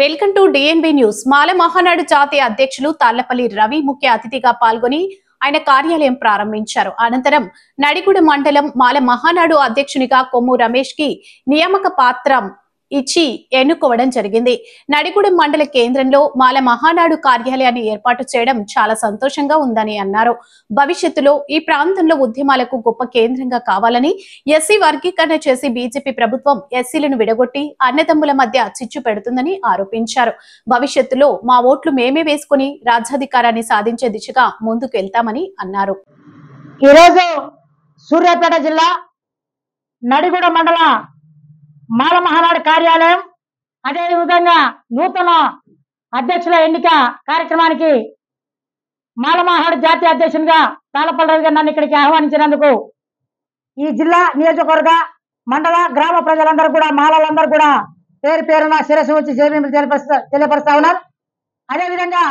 Welcome to DNB news. Mala Mahanadu జాతీయ అధ్యక్షులు తాళ్లపల్లి రవి ముఖ్య అతిథిగా పాల్గొని ఆయన కార్యాలయం ప్రారంభించారు. అనంతరం నడిగుడి మండలం మాల మహానాడు అధ్యక్షునిగా కొమ్ము రమేష్ కి నియామక పత్రం ఇచ్చి ఎన్నుకోవడం జరిగింది. నడిగూడెం మండల కేంద్రంలో మాల మహానాడు కార్యాలయాన్ని ఏర్పాటు చేయడం చాలా సంతోషంగా ఉందని అన్నారు. భవిష్యత్తులో ఈ ప్రాంతంలో ఉద్యమాలకు గొప్ప కేంద్రంగా కావాలని, ఎస్సీ వర్గీకరణ చేసి బీజేపీ ప్రభుత్వం ఎస్సీలను విడగొట్టి అన్నదమ్ముల మధ్య చిచ్చు పెడుతుందని ఆరోపించారు. భవిష్యత్తులో మా ఓట్లు మేమే వేసుకుని రాజ్యాధికారాన్ని సాధించే దిశగా ముందుకు వెళ్తామని అన్నారు. ఈరోజు సూర్యాపేట జిల్లా నడిగూడ మండల మాల మహానాడు కార్యాలయం, అదేవిధంగా నూతన అధ్యక్షుల ఎన్నిక కార్యక్రమానికి మాల మహానాడు జాతీయ అధ్యక్షునిగా తాళ్లపల్లి రవి గారు నన్ను ఇక్కడికి ఆహ్వానించినందుకు ఈ జిల్లా నియోజకవర్గ మండల గ్రామ ప్రజలందరూ కూడా, మాలలందరూ కూడా పేరు పేరున శిరస్సు వచ్చి జైలు తెలియపరుస్తా ఉన్నారు. అదేవిధంగా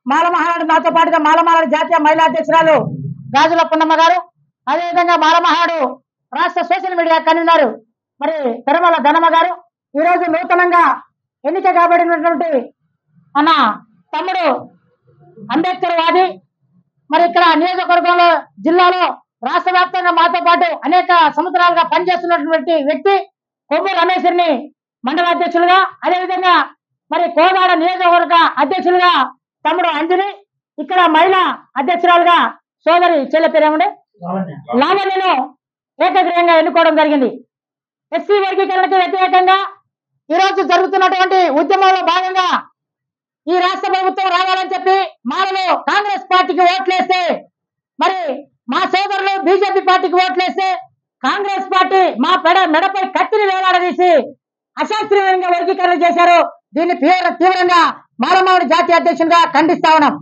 మాల మహానాడు నాతో పాటుగా మాల మహానాడు జాతీయ మహిళా అధ్యక్షురాలు గాజుల పున్నమ్మ గారు, అదేవిధంగా మాల మహానాడు రాష్ట్ర సోషల్ మీడియా కన్వీనర్ మరి తిరుమల ధనమ్మ గారు, ఈరోజు నూతనంగా ఎన్నిక కాబడినటువంటి మన తమ్ముడు అంబేద్కర్ వాది, మరి ఇక్కడ నియోజకవర్గంలో జిల్లాలో రాష్ట్ర వ్యాప్తంగా మాతో పాటు అనేక సంవత్సరాలుగా పనిచేస్తున్నటువంటి వ్యక్తి కొమ్ము రమేశ్ని మండల అధ్యక్షులుగా, అదేవిధంగా మరి కోదాడ నియోజకవర్గ అధ్యక్షులుగా తమ్ముడు అంజని, ఇక్కడ మహిళా అధ్యక్షురాలుగా సోదరి చెల్లె పేరేముండే లావణ్యను ఏకగ్రీయంగా ఎన్నుకోవడం జరిగింది. ఎస్సీ వర్గీకరణకు వ్యతిరేకంగా ఈరోజు జరుగుతున్నటువంటి ఉద్యమంలో భాగంగా ఈ రాష్ట్ర ప్రభుత్వం రావాలని చెప్పి మాలో కాంగ్రెస్ పార్టీకి ఓట్లేస్తే, మరి మా సోదరులు బీజేపీ పార్టీకి ఓట్లేస్తే కాంగ్రెస్ పార్టీ మా మెడపై కత్తిని వేలాడదీసి అశాస్త్రీయంగా వర్గీకరణ చేశారు. దీన్ని తీవ్రంగా మాల మహానాడు జాతీయ అధ్యక్షునిగా ఖండిస్తా ఉన్నాం.